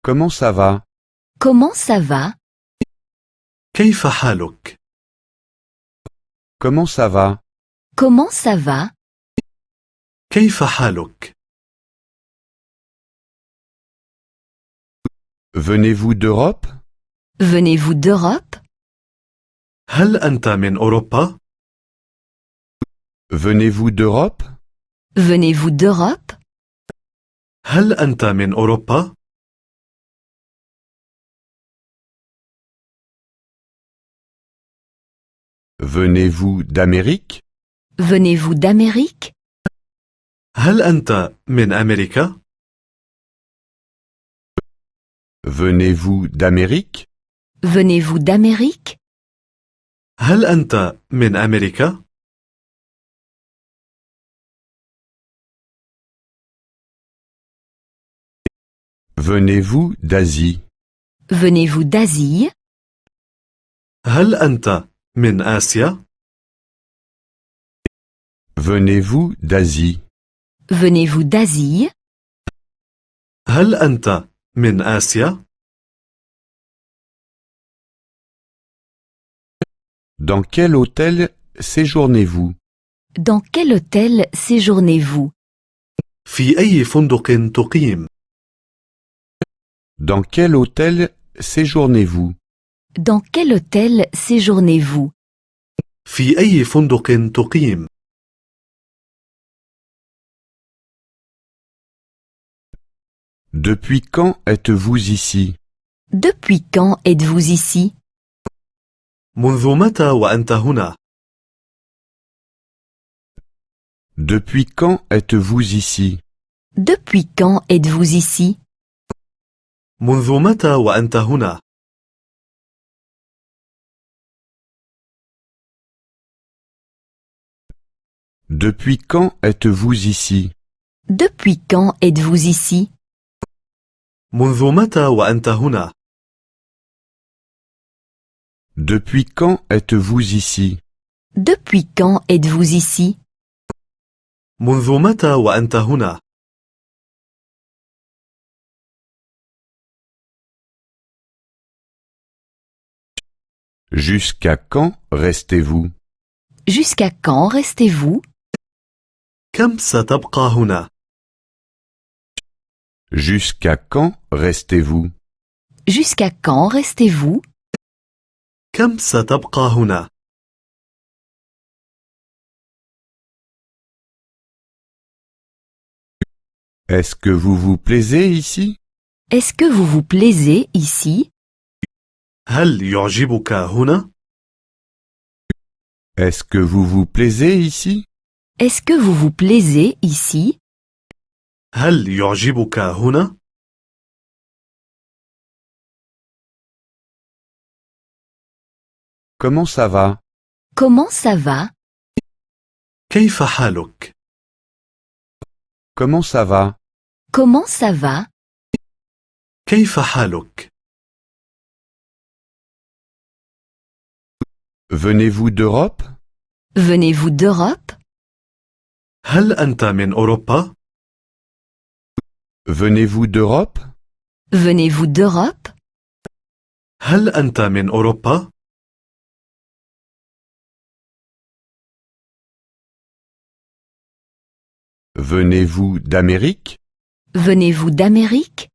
Comment ça va? Comment ça va? كيف حالك؟ Comment ça va? Comment ça va? كيف حالك؟ Venez-vous d'Europe? Venez-vous d'Europe? هل أنت من أوروبا؟ Venez-vous d'Europe? Venez-vous d'Europe? هل أنت من أوروبا؟ Venez-vous d'Amérique? Venez-vous d'Amérique? هل أنت من أمريكا؟ Venez-vous d'Amérique? Venez-vous d'Amérique? هل أنت من أمريكا؟ Venez-vous d'Asie? Venez-vous d'Asie? هل أنت من آسيا؟ Venez-vous d'Asie? Venez-vous d'Asie? هل أنت من آسيا؟ Dans quel hôtel séjournez-vous? Dans quel hôtel séjournez-vous? في أي فندق تقيم؟ Dans quel hôtel séjournez-vous? Dans quel hôtel séjournez-vous? في أي فندق تقيم؟ Depuis quand êtes-vous ici? Depuis quand êtes-vous ici? منذ متى وأنت هنا؟ Depuis quand êtes-vous ici? Depuis quand êtes-vous ici? منذ متى وأنت هنا؟ Depuis quand êtes-vous ici? Depuis quand êtes-vous ici? منذ متى وأنت هنا؟ Depuis quand êtes-vous ici? Depuis quand êtes-vous ici? منذ متى وأنت هنا؟ Jusqu'à quand restez-vous? Jusqu'à quand restez-vous? كم ستبقى هنا؟ Jusqu'à quand restez-vous? Jusqu'à quand restez-vous? كم ستبقى هنا؟ Est-ce que vous vous plaisez ici? Est-ce que vous vous plaisez ici? هل يعجبك هنا؟ Est-ce que vous vous plaisez ici? Est-ce que vous vous plaisez ici? هل يعجبك هنا؟ Comment ça va? Comment ça va? كيف حالك؟ Comment ça va? Comment ça va? كيف حالك؟ Venez-vous d'Europe? Venez-vous d'Europe? هل أنت من أوروبا؟ Venez-vous d'Europe? Venez-vous d'Europe? هل أنت من أوروبا؟ Venez-vous d'Amérique? Venez-vous d'Amérique?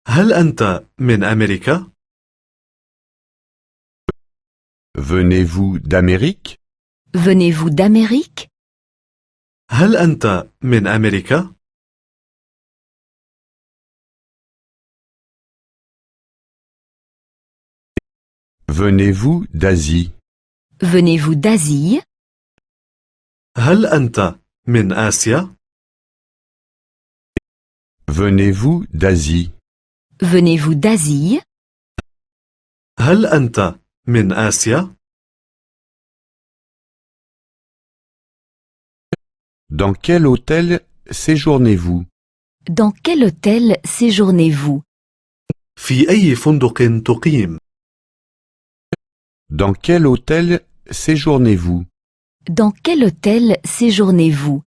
هل أنت من أمريكا؟ Venez-vous d'Amérique? Venez-vous d'Amérique? هل أنت من أمريكا؟ Venez-vous d'Asie? Venez-vous d'Asie? هل أنت من آسيا؟ Venez-vous d'Asie? Venez-vous d'Asie? هل أنت من آسيا؟ Dans quel hôtel séjournez-vous? Dans quel hôtel séjournez-vous? في أي فندق تقيم؟ Dans quel hôtel séjournez-vous? Dans quel hôtel séjournez-vous?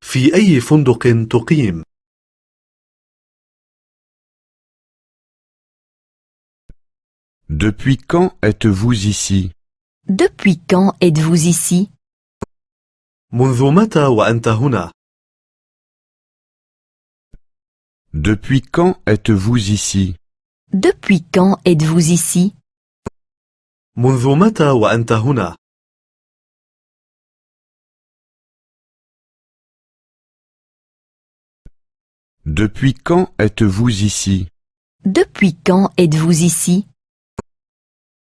في أي فندق تقيم؟ Depuis quand êtes-vous ici? Depuis quand êtes-vous ici? منذ متى وأنت هنا؟ Depuis quand êtes-vous ici? Depuis quand êtes-vous ici? منذ متى وأنت هنا؟ Depuis quand êtes-vous ici? Depuis quand êtes-vous ici?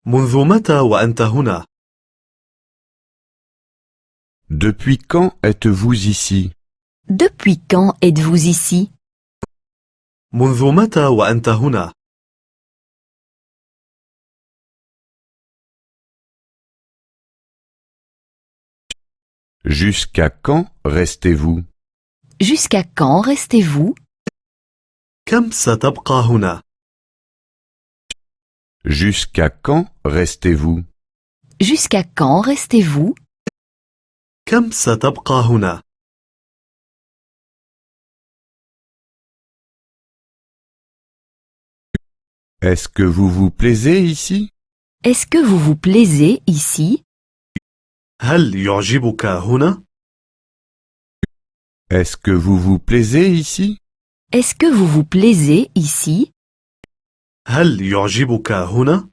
منذ متى وأنت هنا؟ Depuis quand êtes-vous ici? Depuis quand êtes-vous ici? منذ متى وأنت هنا؟ Jusqu'à quand restez-vous? Jusqu'à quand restez-vous? كم ستبقى هنا؟ Jusqu'à quand restez-vous? Jusqu'à quand restez-vous? كم ستبقى هنا؟ Est-ce que vous vous plaisez ici? Est-ce que vous vous plaisez ici? هل يعجبك هنا؟ Est-ce que vous vous plaisez ici? Est-ce que vous vous plaisez ici? هل يعجبك هنا؟